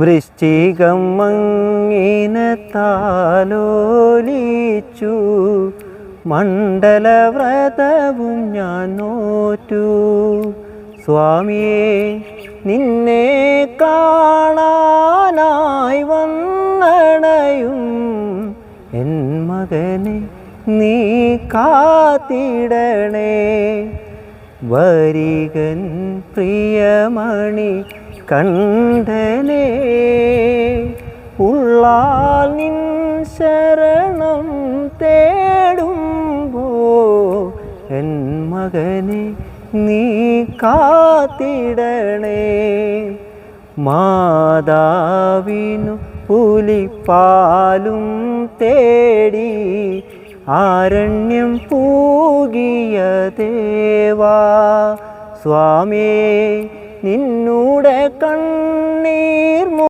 വൃശ്ചികം മങ്ങിനെ താലോലിച്ചു, മണ്ഡലവ്രതവും ഞാൻ നോറ്റു. സ്വാമിയെ നിന്നെ കാണാനായി വന്നണയും എൻ മകനെ നീ കാത്തിടണേ. വരികൻ പ്രിയമണി കണ്ഠനേ, ഉള്ളാൽ നിൻ ശരണം തേടുമ്പോ എൻ മകനെ നീ കാത്തിടണേ. മാതാവിനു പുലിപ്പാലും തേടി ആരണ്യം പൂകിയ ദേവാ, സ്വാമിയേ നിന്നൂടെ കണ്ണീർ